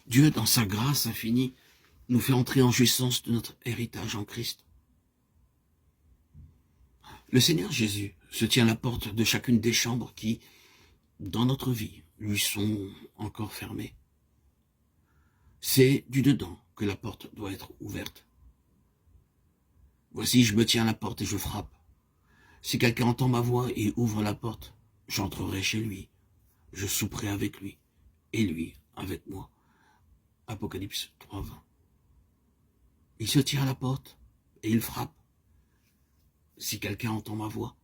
Dieu, dans sa grâce infinie, nous fait entrer en jouissance de notre héritage en Christ. Le Seigneur Jésus se tient à la porte de chacune des chambres qui, dans notre vie, lui sont encore fermées. C'est du dedans que la porte doit être ouverte. Voici, je me tiens à la porte et je frappe. Si quelqu'un entend ma voix et ouvre la porte, j'entrerai chez lui. Je souperai avec lui et lui avec moi. Apocalypse 3:20. Il se tient à la porte et il frappe. Si quelqu'un entend ma voix,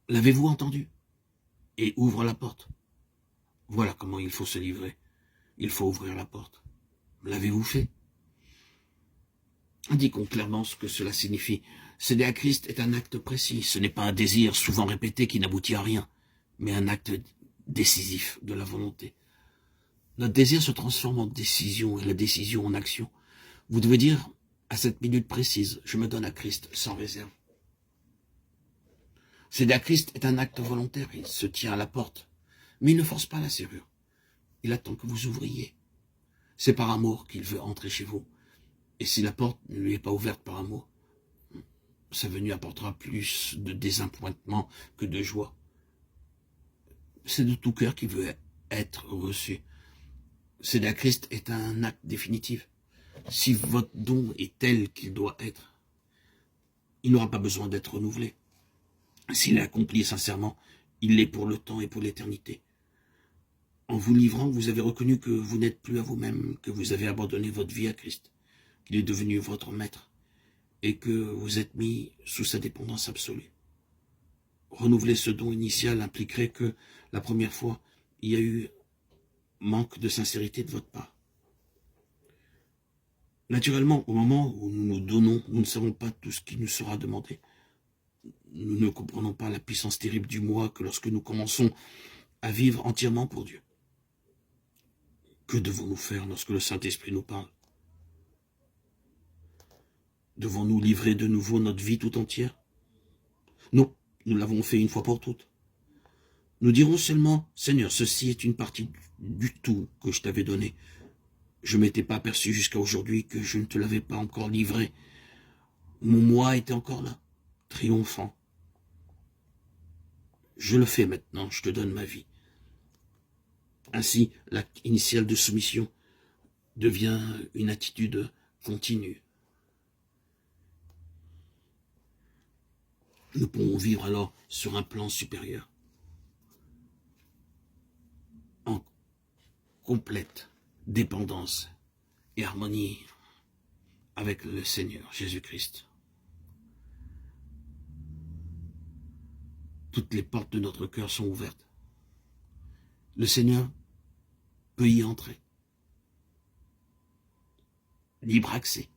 l'avez-vous entendu? Et ouvre la porte. Voilà comment il faut se livrer. Il faut ouvrir la porte. L'avez-vous fait? Indiquons clairement ce que cela signifie. Céder à Christ est un acte précis. Ce n'est pas un désir souvent répété qui n'aboutit à rien, mais un acte décisif de la volonté. Notre désir se transforme en décision et la décision en action. Vous devez dire à cette minute précise, je me donne à Christ sans réserve. Céder à Christ est un acte volontaire. Il se tient à la porte, mais il ne force pas la serrure. Il attend que vous ouvriez. C'est par amour qu'il veut entrer chez vous. Et si la porte ne lui est pas ouverte par amour, sa venue apportera plus de désappointement que de joie. C'est de tout cœur qu'il veut être reçu. Céder à Christ est un acte définitif. Si votre don est tel qu'il doit être, il n'aura pas besoin d'être renouvelé. S'il est accompli sincèrement, il l'est pour le temps et pour l'éternité. En vous livrant, vous avez reconnu que vous n'êtes plus à vous-même, que vous avez abandonné votre vie à Christ, qu'il est devenu votre maître, et que vous êtes mis sous sa dépendance absolue. Renouveler ce don initial impliquerait que, la première fois, il y a eu manque de sincérité de votre part. Naturellement, au moment où nous nous donnons, nous ne savons pas tout ce qui nous sera demandé. Nous ne comprenons pas la puissance terrible du moi que lorsque nous commençons à vivre entièrement pour Dieu. Que devons-nous faire lorsque le Saint-Esprit nous parle? Devons-nous livrer de nouveau notre vie tout entière? Non, nous l'avons fait une fois pour toutes. Nous dirons seulement, Seigneur, ceci est une partie du tout que je t'avais donné. Je ne m'étais pas aperçu jusqu'à aujourd'hui que je ne te l'avais pas encore livré. Mon moi était encore là, triomphant. Je le fais maintenant, je te donne ma vie. Ainsi, l'acte initial de soumission devient une attitude continue. Nous pourrons vivre alors sur un plan supérieur, en complète dépendance et harmonie avec le Seigneur Jésus-Christ. Toutes les portes de notre cœur sont ouvertes. Le Seigneur peut y entrer. Libre accès.